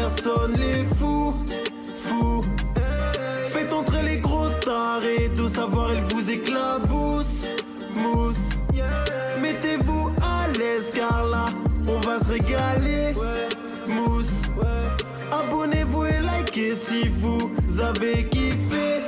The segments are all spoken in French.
personne les fous. Faites entrer les gros tarés, tout savoir il vous éclabousse. Mousse, mettez-vous à l'aise car là on va se régaler. Mousse, abonnez-vous et likez si vous avez kiffé.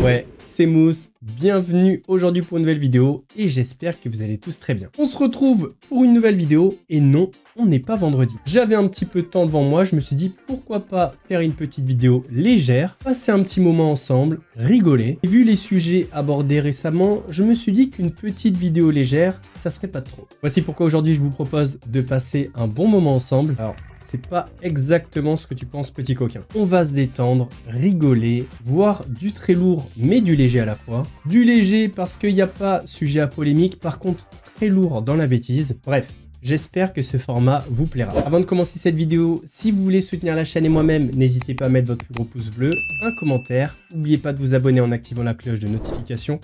Ouais, c'est Mousse, bienvenue aujourd'hui pour une nouvelle vidéo et j'espère que vous allez tous très bien. On se retrouve pour une nouvelle vidéo et non, on n'est pas vendredi. J'avais un petit peu de temps devant moi, je me suis dit pourquoi pas faire une petite vidéo légère, passer un petit moment ensemble, rigoler. Et vu les sujets abordés récemment, je me suis dit qu'une petite vidéo légère, ça serait pas trop. Voici pourquoi aujourd'hui je vous propose de passer un bon moment ensemble. Alors, c'est pas exactement ce que tu penses, petit coquin. On va se détendre, rigoler, voir du très lourd mais du léger à la fois. Du léger parce qu'il n'y a pas sujet à polémique, par contre très lourd dans la bêtise. Bref, j'espère que ce format vous plaira. Avant de commencer cette vidéo, si vous voulez soutenir la chaîne et moi-même, n'hésitez pas à mettre votre plus gros pouce bleu, un commentaire. N'oubliez pas de vous abonner en activant la cloche de notification.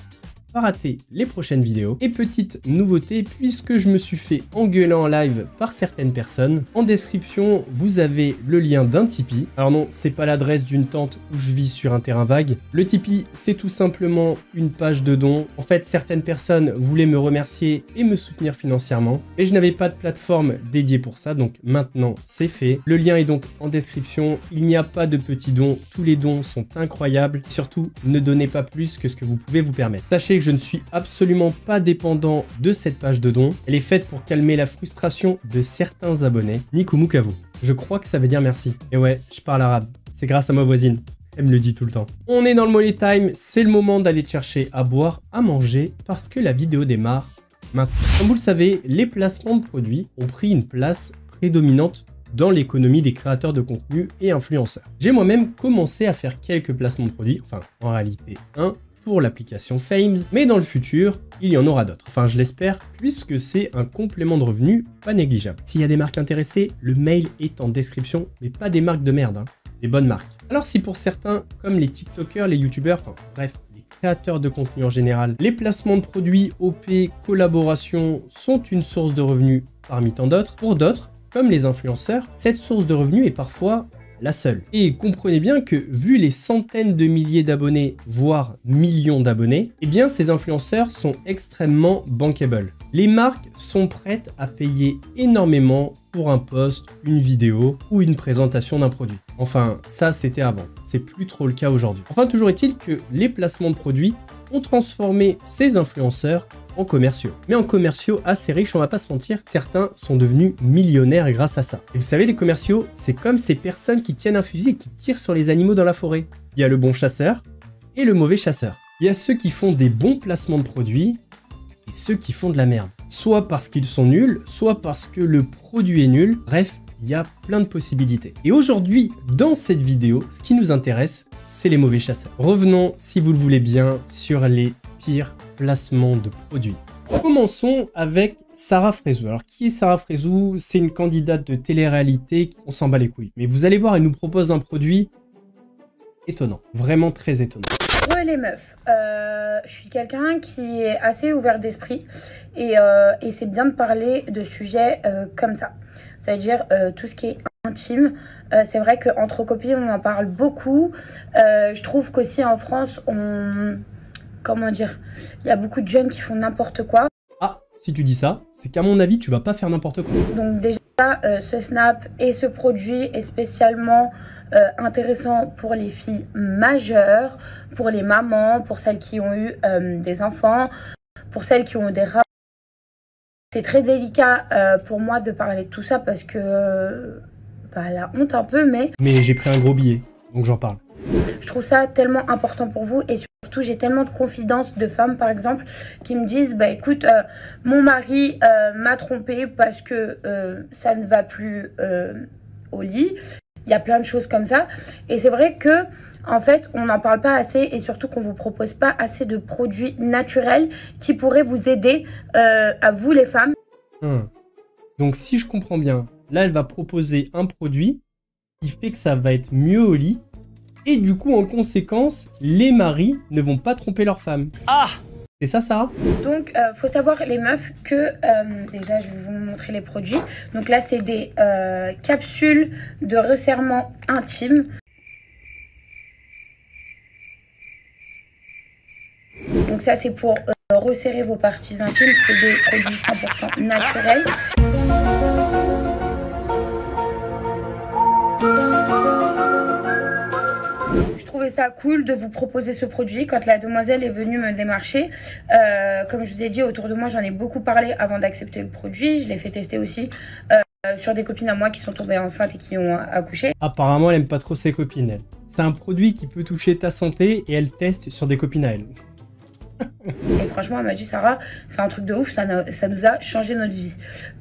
Pas rater les prochaines vidéos. Et petite nouveauté, puisque je me suis fait engueuler en live par certaines personnes, en description vous avez le lien d'un Tipeee. Alors non, c'est pas l'adresse d'une tente où je vis sur un terrain vague. Le Tipeee, c'est tout simplement une page de dons. En fait, certaines personnes voulaient me remercier et me soutenir financièrement, mais je n'avais pas de plateforme dédiée pour ça, donc maintenant c'est fait. Le lien est donc en description. Il n'y a pas de petits dons, tous les dons sont incroyables. Surtout, ne donnez pas plus que ce que vous pouvez vous permettre. Sachez que je ne suis absolument pas dépendant de cette page de dons. Elle est faite pour calmer la frustration de certains abonnés. Nikumukavou. Je crois que ça veut dire merci. Et ouais, je parle arabe. C'est grâce à ma voisine. Elle me le dit tout le temps. On est dans le money time. C'est le moment d'aller chercher à boire, à manger, parce que la vidéo démarre maintenant. Comme vous le savez, les placements de produits ont pris une place prédominante dans l'économie des créateurs de contenu et influenceurs. J'ai moi-même commencé à faire quelques placements de produits, enfin en réalité un, pour l'application Fames, mais dans le futur, il y en aura d'autres. Enfin, je l'espère, puisque c'est un complément de revenu pas négligeable. S'il y a des marques intéressées, le mail est en description, mais pas des marques de merde, hein, des bonnes marques. Alors si pour certains, comme les TikTokers, les YouTubers, enfin bref, les créateurs de contenu en général, les placements de produits, OP, collaborations sont une source de revenus parmi tant d'autres, pour d'autres, comme les influenceurs, cette source de revenus est parfois la seule. Et comprenez bien que vu les centaines de milliers d'abonnés, voire millions d'abonnés, eh bien ces influenceurs sont extrêmement bankable. Les marques sont prêtes à payer énormément pour un post, une vidéo ou une présentation d'un produit. Enfin, ça c'était avant, c'est plus trop le cas aujourd'hui. Enfin, toujours est-il que les placements de produits ont transformé ces influenceurs en commerciaux. Mais en commerciaux assez riches, on va pas se mentir, certains sont devenus millionnaires grâce à ça. Et vous savez, les commerciaux, c'est comme ces personnes qui tiennent un fusil et qui tirent sur les animaux dans la forêt. Il y a le bon chasseur et le mauvais chasseur. Il y a ceux qui font des bons placements de produits et ceux qui font de la merde. Soit parce qu'ils sont nuls, soit parce que le produit est nul. Bref, il y a plein de possibilités. Et aujourd'hui, dans cette vidéo, ce qui nous intéresse, c'est les mauvais chasseurs. Revenons, si vous le voulez bien, sur les pires placements de produits. Commençons avec Sarah Frézou. Alors, qui est Sarah Frézou? C'est une candidate de télé-réalité, on s'en bat les couilles. Mais vous allez voir, elle nous propose un produit étonnant, vraiment très étonnant. Ouais les meufs, je suis quelqu'un qui est assez ouvert d'esprit et c'est bien de parler de sujets comme ça. Ça veut dire tout ce qui est intime. C'est vrai qu'entre copines on en parle beaucoup. Je trouve qu'aussi en France comment dire, il y a beaucoup de jeunes qui font n'importe quoi. Ah, si tu dis ça, c'est qu'à mon avis tu vas pas faire n'importe quoi. Donc déjà ce snap et ce produit est spécialement intéressant pour les filles majeures, pour les mamans, pour celles qui ont eu des enfants, pour celles qui ont des rapports. C'est très délicat pour moi de parler de tout ça parce que la honte un peu, mais j'ai pris un gros billet, donc j'en parle. Je trouve ça tellement important pour vous et surtout j'ai tellement de confidences de femmes par exemple qui me disent bah écoute mon mari m'a trompée parce que ça ne va plus au lit. Il y a plein de choses comme ça et c'est vrai que en fait on n'en parle pas assez et surtout qu'on vous propose pas assez de produits naturels qui pourraient vous aider à vous les femmes. Donc si je comprends bien, là elle va proposer un produit qui fait que ça va être mieux au lit. Et du coup, en conséquence, les maris ne vont pas tromper leurs femmes. Ah! C'est ça, Sarah? Donc, faut savoir, les meufs, que déjà, je vais vous montrer les produits. Donc là, c'est des capsules de resserrement intime. Donc ça, c'est pour resserrer vos parties intimes. C'est des produits 100% naturels. Je trouvais ça cool de vous proposer ce produit quand la demoiselle est venue me démarcher. Comme je vous ai dit, autour de moi, j'en ai beaucoup parlé avant d'accepter le produit. Je l'ai fait tester aussi sur des copines à moi qui sont tombées enceintes et qui ont accouché. Apparemment, elle aime pas trop ses copines, elle. C'est un produit qui peut toucher ta santé et elle teste sur des copines à elle. Et franchement, elle m'a dit, Sarah, c'est un truc de ouf, ça nous a changé notre vie.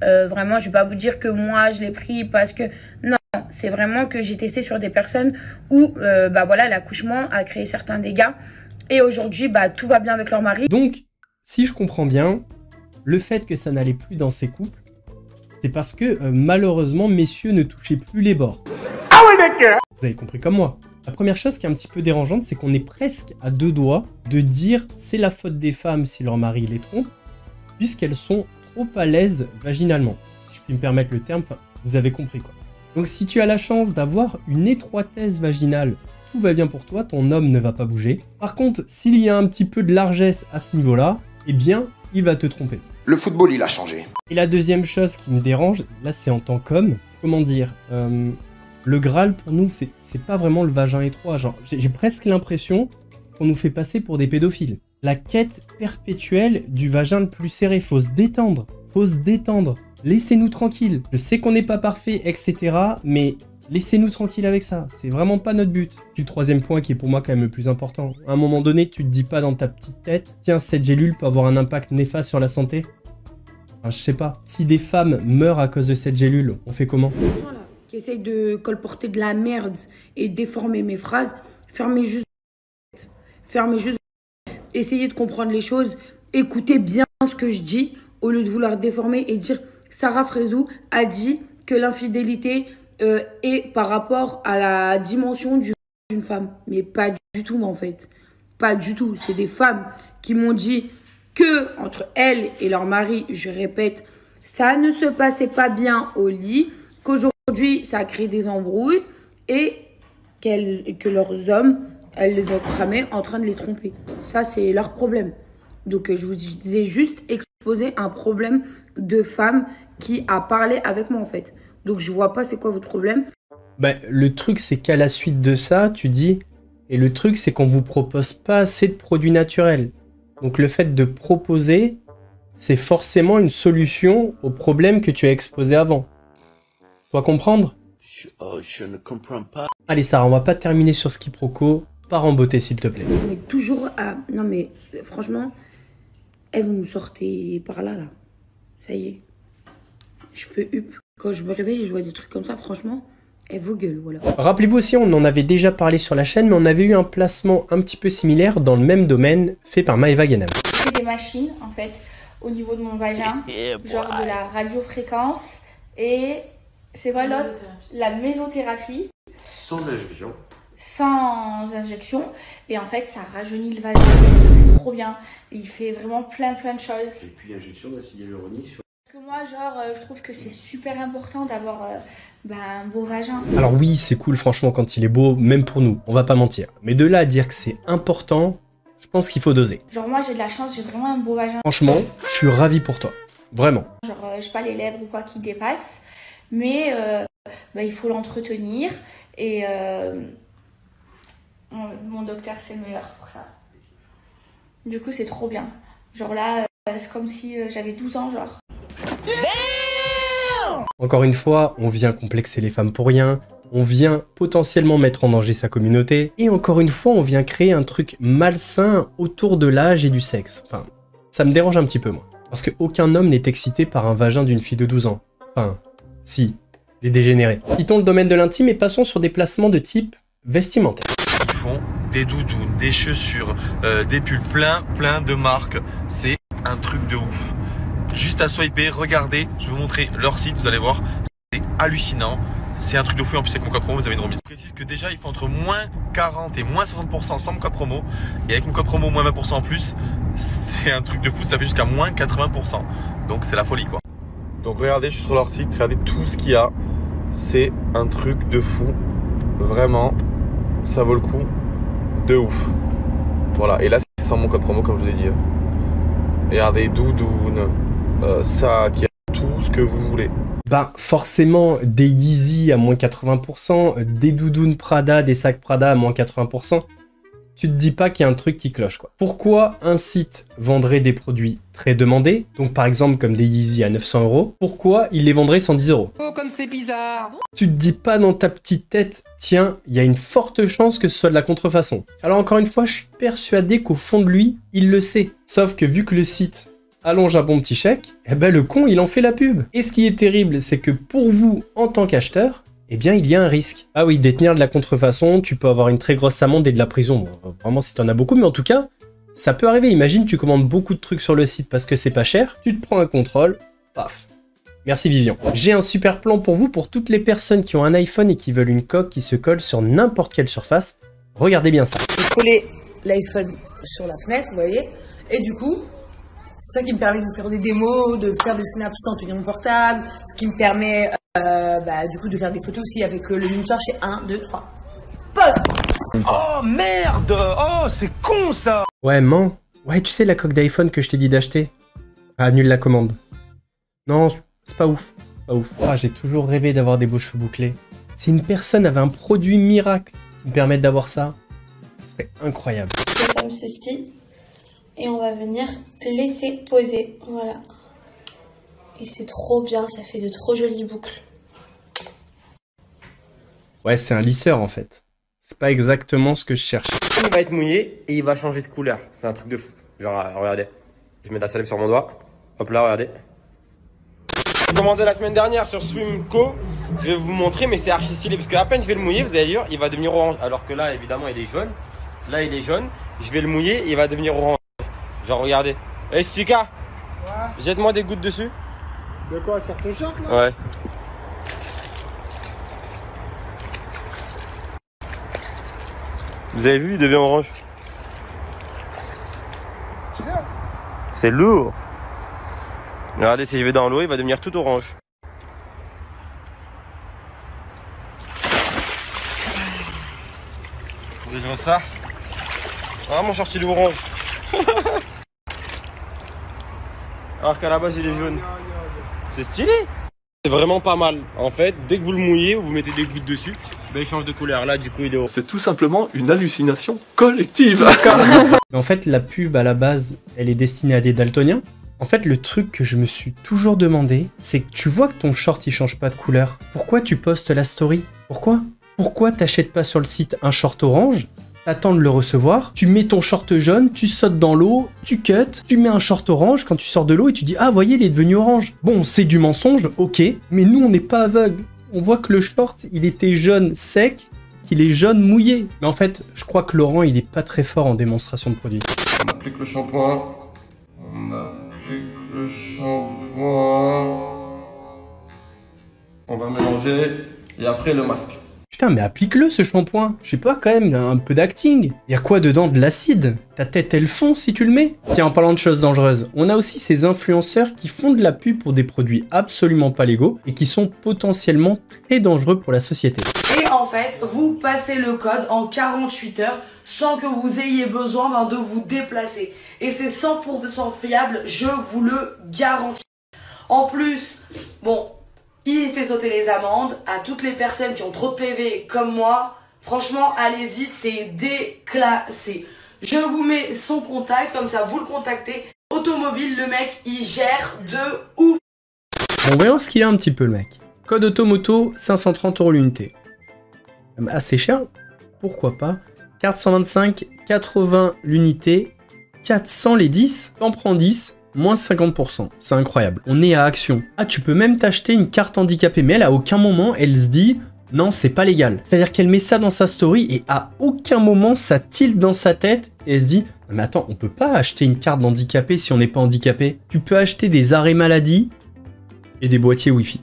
Vraiment, je vais pas vous dire que moi, je l'ai pris parce que... Non, c'est vraiment que j'ai testé sur des personnes où, bah voilà, l'accouchement a créé certains dégâts. Et aujourd'hui, bah, tout va bien avec leur mari. Donc, si je comprends bien, le fait que ça n'allait plus dans ces couples, c'est parce que, malheureusement, messieurs ne touchaient plus les bords. Ah ouais, d'accord! Vous avez compris comme moi. La première chose qui est un petit peu dérangeante, c'est qu'on est presque à deux doigts de dire c'est la faute des femmes si leur mari les trompe, puisqu'elles sont trop à l'aise vaginalement. Si je puis me permettre le terme, vous avez compris quoi. Donc si tu as la chance d'avoir une étroitesse vaginale, tout va bien pour toi, ton homme ne va pas bouger. Par contre, s'il y a un petit peu de largesse à ce niveau-là, eh bien, il va te tromper. Le football, il a changé. Et la deuxième chose qui me dérange, là c'est en tant qu'homme, comment dire, le Graal pour nous, c'est pas vraiment le vagin étroit. Genre, j'ai presque l'impression qu'on nous fait passer pour des pédophiles. La quête perpétuelle du vagin le plus serré, faut se détendre. Faut se détendre. Laissez-nous tranquilles. Je sais qu'on n'est pas parfait, etc. Mais laissez-nous tranquilles avec ça. C'est vraiment pas notre but. Puis le troisième point qui est pour moi quand même le plus important. À un moment donné, tu te dis pas dans ta petite tête, tiens, cette gélule peut avoir un impact néfaste sur la santé. Enfin, je sais pas. Si des femmes meurent à cause de cette gélule, on fait comment ? Qui essaye de colporter de la merde et déformer mes phrases, fermez juste. Essayez de comprendre les choses, écoutez bien ce que je dis, au lieu de vouloir déformer et dire Sarah Fraisou a dit que l'infidélité est par rapport à la dimension d'une femme. Mais pas du tout en fait. Pas du tout. C'est des femmes qui m'ont dit que entre elles et leur mari, je répète, ça ne se passait pas bien au lit, qu'aujourd'hui, ça a créé des embrouilles et que leurs hommes, elles les ont cramés en train de les tromper. Ça, c'est leur problème. Donc, je vous disais juste exposer un problème de femme qui a parlé avec moi, en fait. Donc, je vois pas c'est quoi votre problème. Bah, le truc, c'est qu'à la suite de ça, tu dis... Et le truc, c'est qu'on vous propose pas assez de produits naturels. Donc, le fait de proposer, c'est forcément une solution au problème que tu as exposé avant. Tu dois comprendre ? Je ne comprends pas. Allez Sarah, on va pas terminer sur ce quiproquo. Pars en beauté s'il te plaît. Mais toujours à... Non mais franchement, vous me sortez par là. Ça y est. Je peux up. Quand je me réveille et je vois des trucs comme ça, franchement, vos gueules, voilà. Rappelez-vous aussi, on en avait déjà parlé sur la chaîne, mais on avait eu un placement un petit peu similaire dans le même domaine, fait par Maëva Ghanem. C'est des machines, en fait, au niveau de mon vagin, genre de la radiofréquence et... C'est quoi l'autre ? La mésothérapie. Sans injection. Sans injection. Et en fait, ça rajeunit le vagin. C'est trop bien. Il fait vraiment plein de choses. Et puis injection d'acide hyaluronique. Parce que moi, genre, je trouve que c'est super important d'avoir un beau vagin. Alors oui, c'est cool franchement quand il est beau, même pour nous, on va pas mentir. Mais de là à dire que c'est important, je pense qu'il faut doser. Genre moi, j'ai de la chance, j'ai vraiment un beau vagin. Franchement, je suis ravi pour toi. Vraiment. Genre, j'ai pas les lèvres ou quoi qui dépassent. Mais il faut l'entretenir et mon docteur c'est le meilleur pour ça. Du coup c'est trop bien. Genre là c'est comme si j'avais 12 ans genre. Encore une fois, on vient complexer les femmes pour rien, on vient potentiellement mettre en danger sa communauté, et encore une fois on vient créer un truc malsain autour de l'âge et du sexe. Enfin, ça me dérange un petit peu moi. Parce qu'aucun homme n'est excité par un vagin d'une fille de 12 ans. Enfin... Si, les dégénérés. Quittons le domaine de l'intime et passons sur des placements de type vestimentaire. Ils font des doudounes, des chaussures, des pulls, plein de marques. C'est un truc de ouf. Juste à swiper, regardez, je vais vous montrer leur site, vous allez voir. C'est hallucinant. C'est un truc de fou. En plus, avec mon code promo, vous avez une remise. Je précise que déjà, il faut entre moins 40 et moins 60% sans mon code promo. Et avec mon code promo, moins 20% en plus, c'est un truc de fou. Ça fait jusqu'à moins 80%. Donc, c'est la folie, quoi. Donc, regardez, je suis sur leur site. Regardez tout ce qu'il y a. C'est un truc de fou. Vraiment, ça vaut le coup de ouf. Voilà. Et là, c'est sans mon code promo, comme je vous ai dit. Regardez, doudoune, sac, il y a tout ce que vous voulez. Bah forcément des Yeezy à moins 80%, des doudounes Prada, des sacs Prada à moins 80%, tu te dis pas qu'il y a un truc qui cloche quoi. Pourquoi un site vendrait des produits très demandés, donc par exemple comme des Yeezy à 900 €, pourquoi il les vendrait 110 €? Oh comme c'est bizarre. Tu te dis pas dans ta petite tête, tiens, il y a une forte chance que ce soit de la contrefaçon. Alors encore une fois, je suis persuadé qu'au fond de lui, il le sait. Sauf que vu que le site allonge un bon petit chèque, eh ben le con il en fait la pub. Et ce qui est terrible, c'est que pour vous en tant qu'acheteur, eh bien il y a un risque. Ah oui, détenir de la contrefaçon, tu peux avoir une très grosse amende et de la prison. Bon, vraiment si t'en as beaucoup, mais en tout cas, ça peut arriver. Imagine tu commandes beaucoup de trucs sur le site parce que c'est pas cher, tu te prends un contrôle, paf. Merci Vivian. J'ai un super plan pour vous, pour toutes les personnes qui ont un iPhone et qui veulent une coque qui se colle sur n'importe quelle surface. Regardez bien ça. J'ai collé l'iPhone sur la fenêtre, vous voyez, et du coup, c'est ça qui me permet de faire des démos, de faire des snaps sans tenir mon portable, ce qui me permet du coup de faire des photos aussi avec le minuteur chez 1, 2, 3. Pote. Oh merde. Oh c'est con ça. Ouais, man. Ouais, tu sais la coque d'iPhone que je t'ai dit d'acheter? Annule la commande. Non, c'est pas ouf. Pas ouf. Ah, j'ai toujours rêvé d'avoir des beaux cheveux bouclés. Si une personne avait un produit miracle qui me permette d'avoir ça, ce serait incroyable. C'est comme ceci. Et on va venir laisser poser, voilà. Et c'est trop bien, ça fait de trop jolies boucles. Ouais, c'est un lisseur en fait. C'est pas exactement ce que je cherche. Il va être mouillé et il va changer de couleur. C'est un truc de fou. Genre, regardez. Je mets de la salive sur mon doigt. Hop là, regardez. J'ai commandé la semaine dernière sur Swimco. Je vais vous montrer, mais c'est archi stylé. Parce qu'à peine je vais le mouiller, vous allez dire, il va devenir orange. Alors que là, évidemment, il est jaune. Là, il est jaune. Je vais le mouiller et il va devenir orange. Genre regardez. Hey Sika, ouais. Jette-moi des gouttes dessus. De quoi, sur ton shirt là? Ouais. Vous avez vu, il devient orange. C'est lourd. Regardez, si je vais dans l'eau, il va devenir tout orange. Vous voyez ça? Ah, mon short il est orange. Alors qu'à la base il est jaune. C'est stylé. C'est vraiment pas mal. En fait, dès que vous le mouillez ou vous mettez des gouttes dessus, ben il change de couleur. Là du coup il est orange. C'est tout simplement une hallucination collective. Mais en fait, la pub à la base, elle est destinée à des daltoniens. En fait, le truc que je me suis toujours demandé, c'est que tu vois que ton short il change pas de couleur. Pourquoi tu postes la story? Pourquoi t'achètes pas sur le site un short orange? T'attends de le recevoir, tu mets ton short jaune, tu sautes dans l'eau, tu cut, tu mets un short orange quand tu sors de l'eau et tu dis « Ah, voyez, il est devenu orange ». Bon, c'est du mensonge, ok, mais nous, on n'est pas aveugles. On voit que le short, il était jaune sec, qu'il est jaune mouillé. Mais en fait, je crois que Laurent, il est pas très fort en démonstration de produits. On applique le shampoing. On applique le shampoing. On va mélanger et après le masque. Putain, mais applique-le ce shampoing. Je sais pas, quand même, un peu d'acting. Y a quoi dedans? De l'acide? Ta tête, elle fond si tu le mets? Tiens, en parlant de choses dangereuses, on a aussi ces influenceurs qui font de la pub pour des produits absolument pas légaux et qui sont potentiellement très dangereux pour la société. Et en fait, vous passez le code en 48 heures sans que vous ayez besoin de vous déplacer. Et c'est 100% fiable, je vous le garantis. En plus, bon... il fait sauter les amendes à toutes les personnes qui ont trop de PV comme moi. Franchement, allez-y, c'est déclassé. Je vous mets son contact, comme ça vous le contactez. Automobile, le mec, il gère de ouf. Bon, on va voir ce qu'il a un petit peu le mec. Code Automoto, 530 € l'unité. Assez cher, pourquoi pas. Carte 125, 80 l'unité, 400 les 10, t'en prends 10. Moins 50%, c'est incroyable. On est à Action. Ah, tu peux même t'acheter une carte handicapée, mais elle, à aucun moment, elle se dit « Non, c'est pas légal ». C'est-à-dire qu'elle met ça dans sa story et à aucun moment, ça tilte dans sa tête et elle se dit « Mais attends, on peut pas acheter une carte d'handicapé si on n'est pas handicapé. Tu peux acheter des arrêts maladie et des boîtiers Wi-Fi. »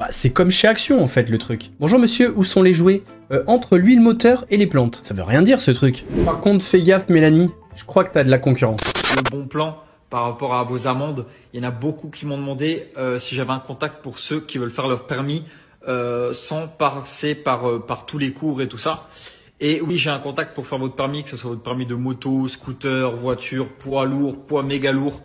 Bah, c'est comme chez Action en fait le truc. Bonjour monsieur, où sont les jouets? Entre l'huile moteur et les plantes. Ça veut rien dire ce truc. Par contre, fais gaffe Mélanie, je crois que t'as de la concurrence. Le bon plan par rapport à vos amendes, il y en a beaucoup qui m'ont demandé si j'avais un contact pour ceux qui veulent faire leur permis sans passer par tous les cours et tout ça. Et oui, j'ai un contact pour faire votre permis, que ce soit votre permis de moto, scooter, voiture, poids lourd, poids méga lourd,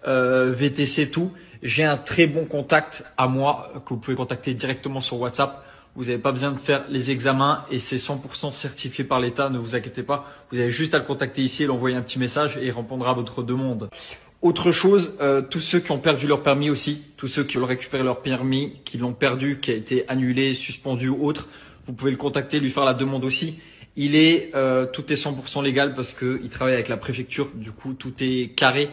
VTC, tout. J'ai un très bon contact à moi que vous pouvez contacter directement sur WhatsApp. Vous n'avez pas besoin de faire les examens et c'est 100% certifié par l'État, ne vous inquiétez pas. Vous avez juste à le contacter ici et lui envoyer un petit message et il répondra à votre demande. Autre chose, tous ceux qui ont perdu leur permis aussi, tous ceux qui veulent récupérer leur permis, qui l'ont perdu, qui a été annulé, suspendu ou autre, vous pouvez le contacter, lui faire la demande aussi. Tout est 100% légal parce qu'il travaille avec la préfecture, du coup tout est carré.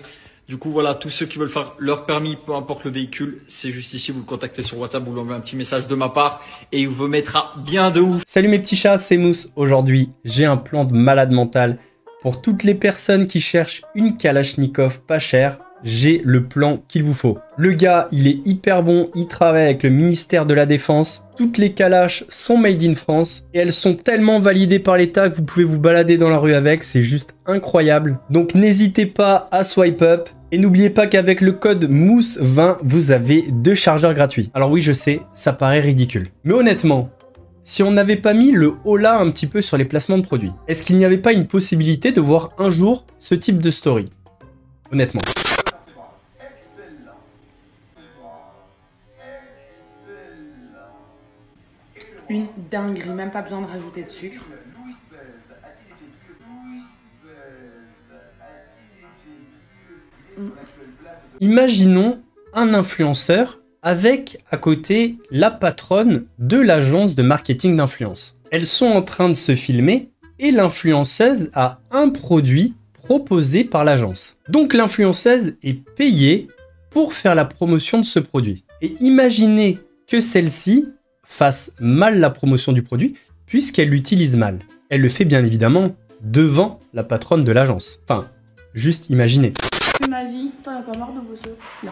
Du coup, voilà, tous ceux qui veulent faire leur permis, peu importe le véhicule, c'est juste ici, vous le contactez sur WhatsApp, vous lui envoyez un petit message de ma part et il vous mettra bien de ouf. Salut mes petits chats, c'est Mousse. Aujourd'hui, j'ai un plan de malade mental. Pour toutes les personnes qui cherchent une Kalachnikov pas chère, j'ai le plan qu'il vous faut. Le gars, il est hyper bon, il travaille avec le ministère de la Défense. Toutes les Kalash sont made in France et elles sont tellement validées par l'État que vous pouvez vous balader dans la rue avec, c'est juste incroyable. Donc n'hésitez pas à swipe up. Et n'oubliez pas qu'avec le code MOUSSE20, vous avez 2 chargeurs gratuits. Alors oui, je sais, ça paraît ridicule. Mais honnêtement, si on n'avait pas mis le holà un petit peu sur les placements de produits, est-ce qu'il n'y avait pas une possibilité de voir un jour ce type de story? Honnêtement. Une dinguerie, même pas besoin de rajouter de sucre. Imaginons un influenceur avec à côté la patronne de l'agence de marketing d'influence. Elles sont en train de se filmer et l'influenceuse a un produit proposé par l'agence. Donc l'influenceuse est payée pour faire la promotion de ce produit. Et imaginez que celle-ci fasse mal la promotion du produit puisqu'elle l'utilise mal. Elle le fait bien évidemment devant la patronne de l'agence. Enfin, juste imaginez. Ma vie, t'en as pas marre de bosser? Non,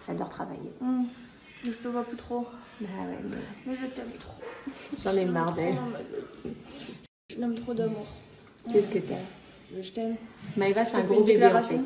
j'adore travailler. Je te vois plus trop. Bah ouais, mais je t'aime trop. J'en ai marre d'elle. Je l'aime trop d'amour. Qu'est-ce que t'aimes? Je t'aime. Maëva, c'est un gros bébé en fait.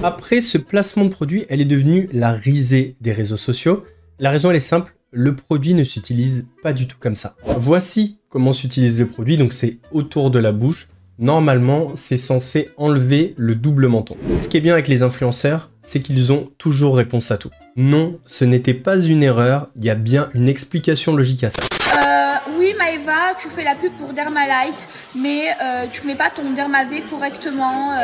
Après ce placement de produit, elle est devenue la risée des réseaux sociaux. La raison elle est simple, le produit ne s'utilise pas du tout comme ça. Voici comment s'utilise le produit, donc c'est autour de la bouche. Normalement, c'est censé enlever le double menton. Ce qui est bien avec les influenceurs, c'est qu'ils ont toujours réponse à tout. Non, ce n'était pas une erreur, il y a bien une explication logique à ça. Oui Maëva, tu fais la pub pour Dermalite, mais tu mets pas ton Dermavé correctement,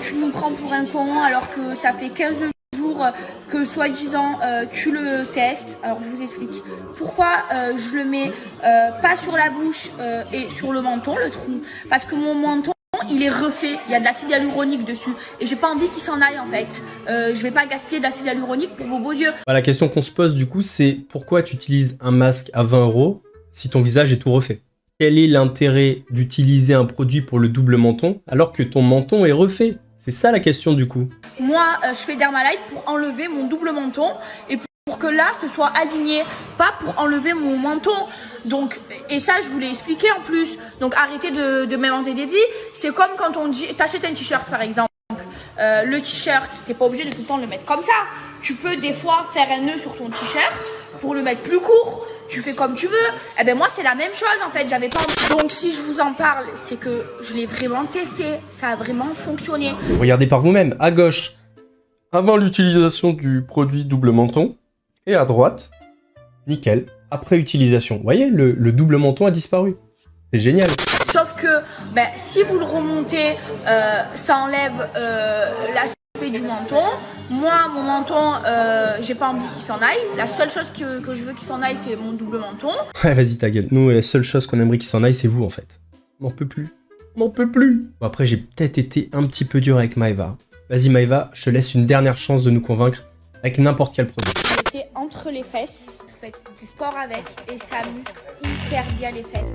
tu nous prends pour un con alors que ça fait 15 jours que soi-disant tu le testes. Alors je vous explique pourquoi je le mets pas sur la bouche et sur le menton, le trou, parce que mon menton il est refait, il y a de l'acide hyaluronique dessus et j'ai pas envie qu'il s'en aille en fait. Je vais pas gaspiller de l'acide hyaluronique pour vos beaux yeux. La question qu'on se pose du coup c'est pourquoi tu utilises un masque à 20 € si ton visage est tout refait? Quel est l'intérêt d'utiliser un produit pour le double menton alors que ton menton est refait? C'est ça la question du coup. Moi, je fais Dermalite pour enlever mon double menton et pour que là, ce soit aligné, pas pour enlever mon menton. Donc, et ça, je vous l'ai expliqué en plus. Donc, arrêtez de m'inventer des vies. C'est comme quand on dit, t'achètes un t-shirt par exemple. Le t-shirt, t'es pas obligé de tout le temps le mettre comme ça. Tu peux des fois faire un nœud sur ton t-shirt pour le mettre plus court. Tu fais comme tu veux. Eh ben moi c'est la même chose en fait, j'avais pas envie. Donc si je vous en parle, c'est que je l'ai vraiment testé, ça a vraiment fonctionné. Regardez par vous-même, à gauche, avant l'utilisation du produit double menton, et à droite, nickel, après utilisation. Vous voyez, le double menton a disparu. C'est génial. Sauf que si vous le remontez, ça enlève l'aspect du menton. Moi, mon menton, j'ai pas envie qu'il s'en aille. La seule chose que je veux qu'il s'en aille, c'est mon double menton. Ouais, vas-y, ta gueule. Nous, la seule chose qu'on aimerait qu'il s'en aille, c'est vous, en fait. M'en peux plus. M'en peux plus. Bon, après, j'ai peut-être été un petit peu dur avec Maëva. Vas-y, Maëva, je te laisse une dernière chance de nous convaincre avec n'importe quel produit. Je mettez entre les fesses. Vous faites du sport avec et ça muscle hyper bien les fesses.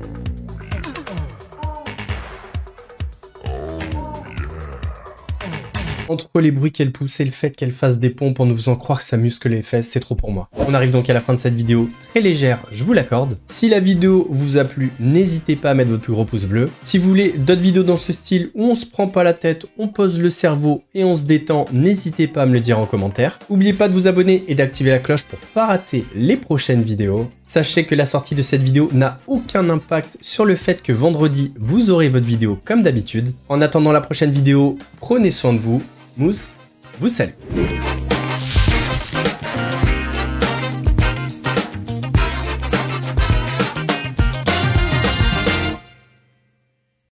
Entre les bruits qu'elle pousse et le fait qu'elle fasse des pompes en nous faisant croire que ça muscle les fesses, c'est trop pour moi. On arrive donc à la fin de cette vidéo, très légère, je vous l'accorde. Si la vidéo vous a plu, n'hésitez pas à mettre votre plus gros pouce bleu. Si vous voulez d'autres vidéos dans ce style où on se prend pas la tête, on pose le cerveau et on se détend, n'hésitez pas à me le dire en commentaire. N'oubliez pas de vous abonner et d'activer la cloche pour pas rater les prochaines vidéos. Sachez que la sortie de cette vidéo n'a aucun impact sur le fait que vendredi, vous aurez votre vidéo comme d'habitude. En attendant la prochaine vidéo, prenez soin de vous. Mousse vous salue.